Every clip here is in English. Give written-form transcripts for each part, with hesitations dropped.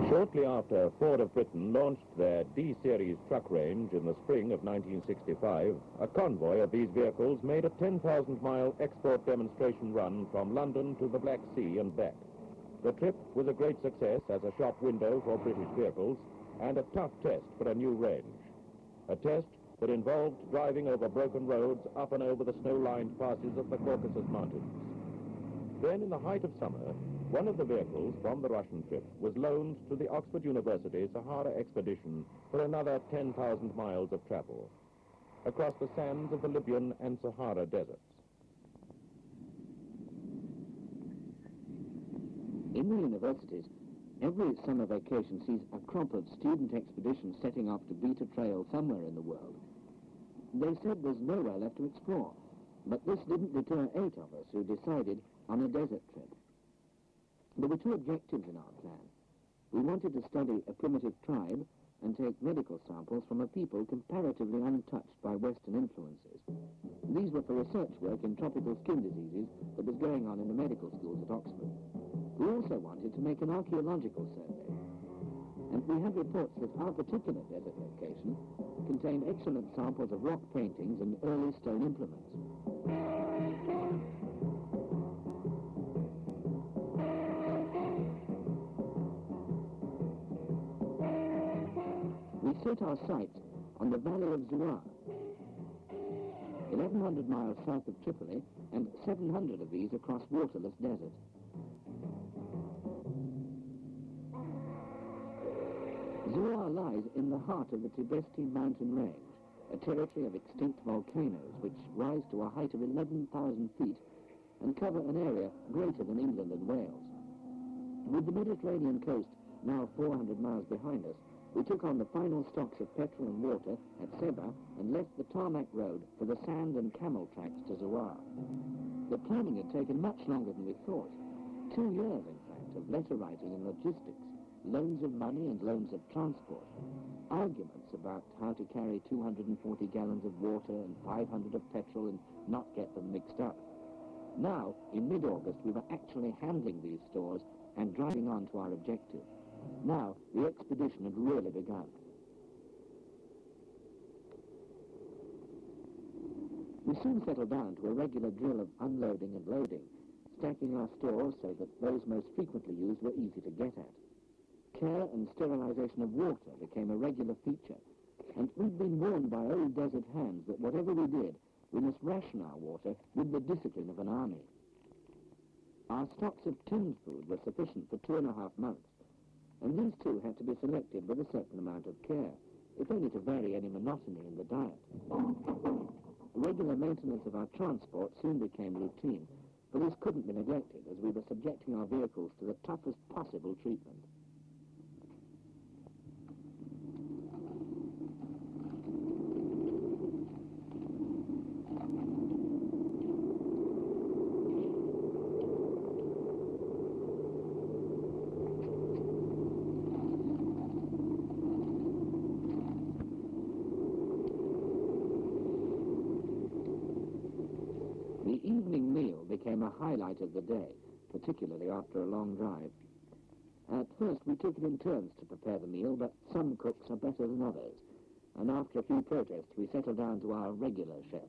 Shortly after Ford of Britain launched their D-Series truck range in the spring of 1965, a convoy of these vehicles made a 10,000-mile export demonstration run from London to the Black Sea and back. The trip was a great success as a shop window for British vehicles and a tough test for a new range. A test that involved driving over broken roads up and over the snow-lined passes of the Caucasus Mountains. Then, in the height of summer, one of the vehicles from the Russian trip was loaned to the Oxford University Sahara expedition for another 10,000 miles of travel across the sands of the Libyan and Sahara deserts. In the universities, every summer vacation sees a crop of student expeditions setting off to beat a trail somewhere in the world. They said there's nowhere left to explore, but this didn't deter 8 of us who decided on a desert trip. There were 2 objectives in our plan. We wanted to study a primitive tribe and take medical samples from a people comparatively untouched by Western influences. These were for research work in tropical skin diseases that was going on in the medical schools at Oxford. We also wanted to make an archaeological survey, and we had reports that our particular desert location contained excellent samples of rock paintings and early stone implements. We set our sights on the valley of Zuar, 1,100 miles south of Tripoli, and 700 of these across waterless desert. Zuar lies in the heart of the Tibesti mountain range, a territory of extinct volcanoes which rise to a height of 11,000 feet and cover an area greater than England and Wales. With the Mediterranean coast now 400 miles behind us, we took on the final stocks of petrol and water at Seba and left the tarmac road for the sand and camel tracks to Zuar. The planning had taken much longer than we thought. 2 years, in fact, of letter writing and logistics, loans of money and loans of transport, arguments about how to carry 240 gallons of water and 500 of petrol and not get them mixed up. Now, in mid-August, we were actually handling these stores and driving on to our objective. Now, the expedition had really begun. We soon settled down to a regular drill of unloading and loading, stacking our stores so that those most frequently used were easy to get at. Care and sterilization of water became a regular feature, and we'd been warned by old desert hands that whatever we did, we must ration our water with the discipline of an army. Our stocks of tinned food were sufficient for 2.5 months, and these too had to be selected with a certain amount of care, if only to vary any monotony in the diet. Regular maintenance of our transport soon became routine, but this couldn't be neglected as we were subjecting our vehicles to the toughest possible treatment. The evening meal became a highlight of the day, particularly after a long drive. At first, we took it in turns to prepare the meal, but some cooks are better than others, and after a few protests, we settled down to our regular chef.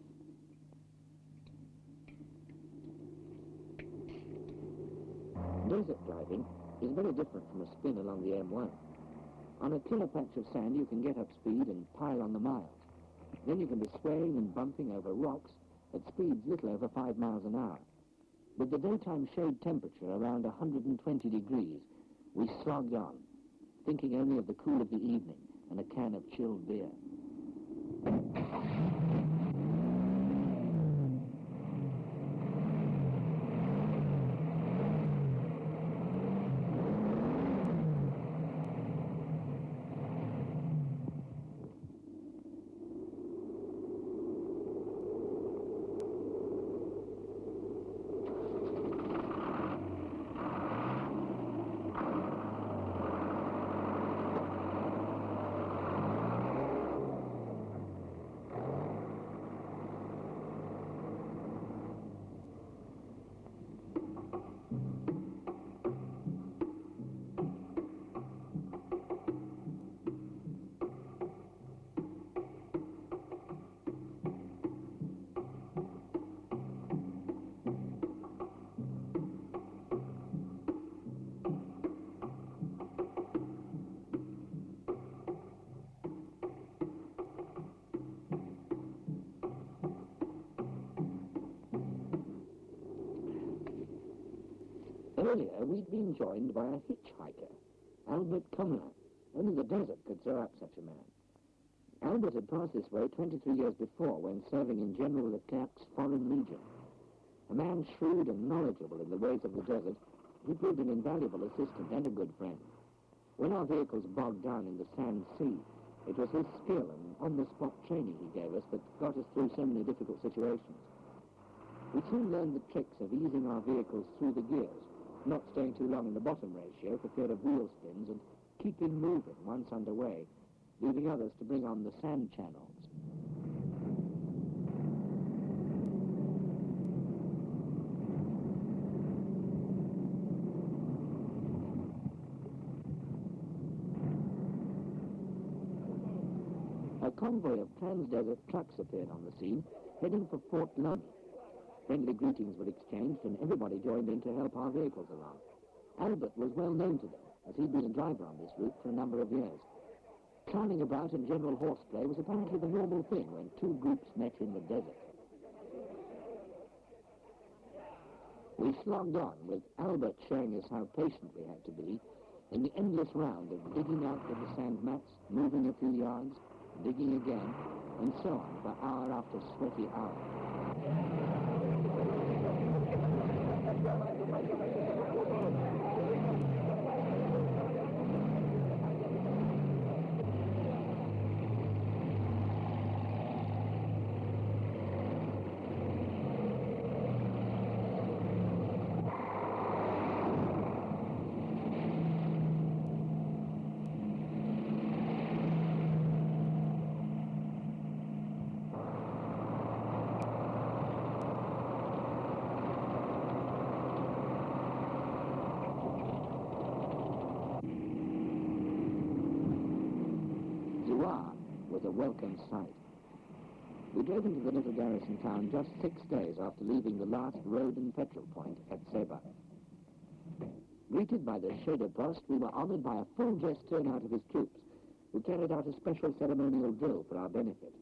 Desert driving is very different from a spin along the M1. On a killer patch of sand, you can get up speed and pile on the miles. Then you can be swaying and bumping over rocks at speeds little over 5 miles an hour. With the daytime shade temperature around 120 degrees, we slogged on, thinking only of the cool of the evening and a can of chilled beer. Earlier, we'd been joined by a hitchhiker, Albert Cumler. Only the desert could throw up such a man. Albert had passed this way 23 years before when serving in General Leclerc's Foreign Legion. A man shrewd and knowledgeable in the ways of the desert, he proved an invaluable assistant and a good friend. When our vehicles bogged down in the sand sea, it was his skill and on-the-spot training he gave us that got us through so many difficult situations. We soon learned the tricks of easing our vehicles through the gears, not staying too long in the bottom ratio for fear of wheel spins, and keeping moving once underway, leaving others to bring on the sand channels. A convoy of trans-desert trucks appeared on the scene, heading for Fort Lund. Friendly greetings were exchanged, and everybody joined in to help our vehicles along. Albert was well known to them, as he'd been a driver on this route for a number of years. Clowning about and general horseplay was apparently the normal thing when two groups met in the desert. We slogged on, with Albert showing us how patient we had to be, in the endless round of digging out with the sand mats, moving a few yards, digging again, and so on for hour after sweaty hour. Was a welcome sight. We drove into the little garrison town just 6 days after leaving the last road and petrol point at Seba. Greeted by the Shader Post, we were honored by a full-dress turnout of his troops, who carried out a special ceremonial drill for our benefit.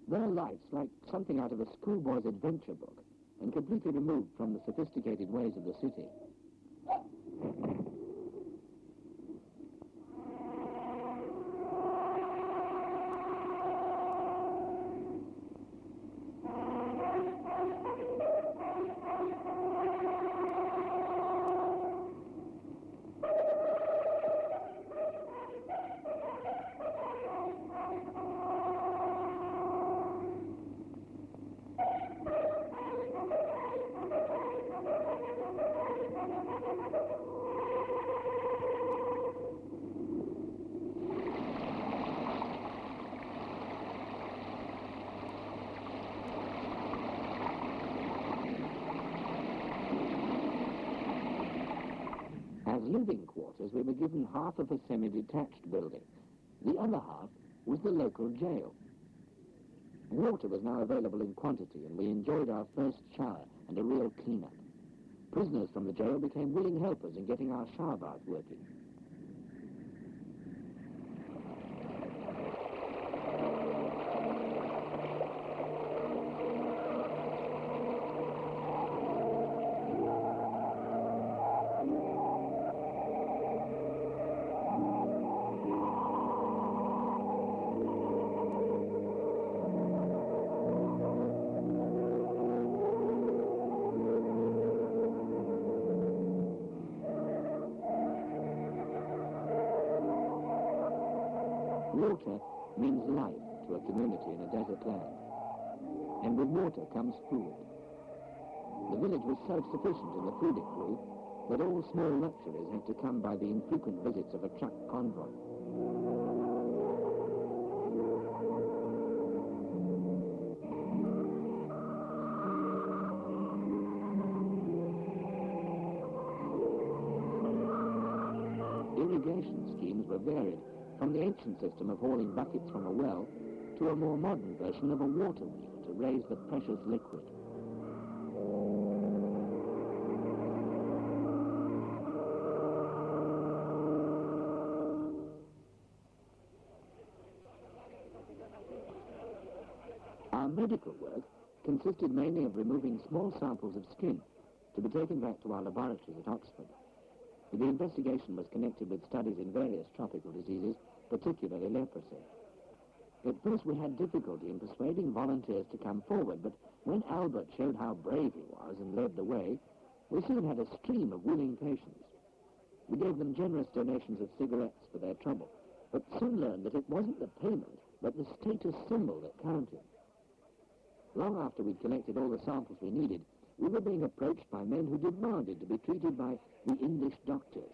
Their lights like something out of a schoolboy's adventure book, and completely removed from the sophisticated ways of the city. As living quarters, we were given half of a semi-detached building. The other half was the local jail. Water was now available in quantity, and we enjoyed our first shower and a real clean-up. Prisoners from the jail became willing helpers in getting our shower bath working. Water means life to a community in a desert land. And with water comes food. The village was self-sufficient in the food it grew, but all small luxuries had to come by the infrequent visits of a truck convoy. Irrigation schemes were varied, from the ancient system of hauling buckets from a well to a more modern version of a water wheel to raise the precious liquid. Our medical work consisted mainly of removing small samples of skin to be taken back to our laboratory at Oxford. The investigation was connected with studies in various tropical diseases, particularly leprosy. At first we had difficulty in persuading volunteers to come forward, but when Albert showed how brave he was and led the way, we soon had a stream of willing patients. We gave them generous donations of cigarettes for their trouble, but soon learned that it wasn't the payment, but the status symbol that counted. Long after we'd collected all the samples we needed, we were being approached by men who demanded to be treated by the English doctors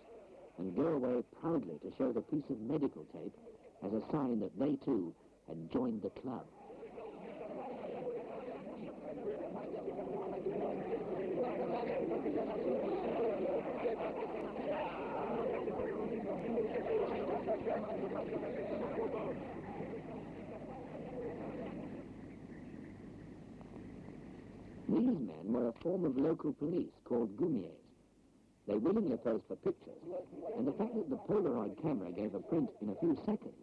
and go away proudly to show the piece of medical tape as a sign that they too had joined the club. These men were a form of local police called goumiers. They willingly posed for pictures, and the fact that the Polaroid camera gave a print in a few seconds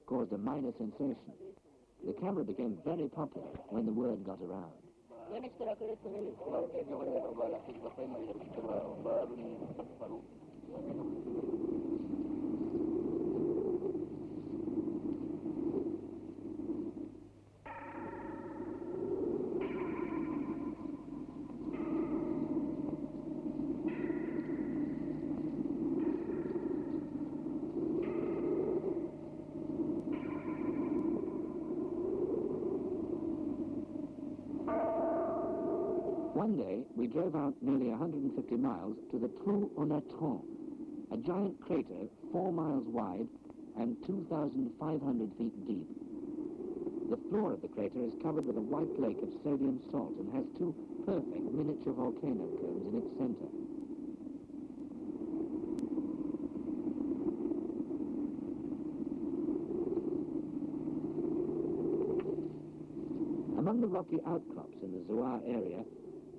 caused a minor sensation. The camera became very popular when the word got around. One day, we drove out nearly 150 miles to the Trou au Natron, a giant crater 4 miles wide and 2,500 feet deep. The floor of the crater is covered with a white lake of sodium salt and has 2 perfect miniature volcano cones in its center. Among the rocky outcrops in the Sahara area,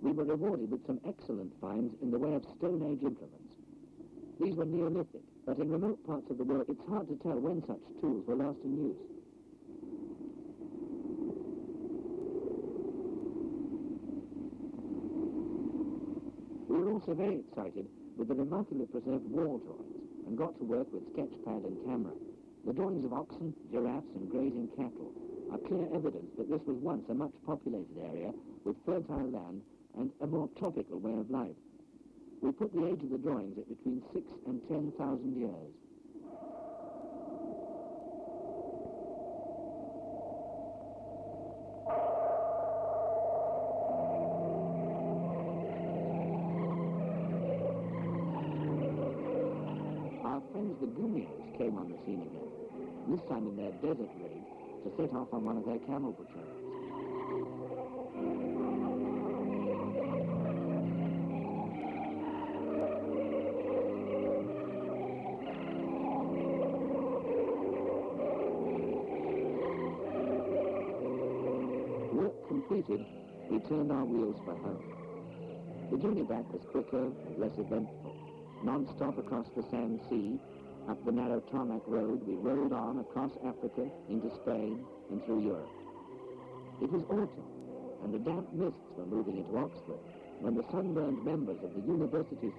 we were rewarded with some excellent finds in the way of Stone Age implements. These were Neolithic, but in remote parts of the world it's hard to tell when such tools were last in use. We were also very excited with the remarkably preserved wall drawings and got to work with sketchpad and camera. The drawings of oxen, giraffes and grazing cattle are clear evidence that this was once a much populated area with fertile land and a more tropical way of life. We put the age of the drawings at between 6,000 and 10,000 years. Our friends the goumiers came on the scene again, this time in their desert rig, to set off on one of their camel patrols. Work completed, we turned our wheels for home. The journey back was quicker and less eventful. Non-stop across the sand sea, up the narrow tarmac road, we rolled on across Africa, into Spain, and through Europe. It was autumn, and the damp mists were moving into Oxford when the sunburned members of the university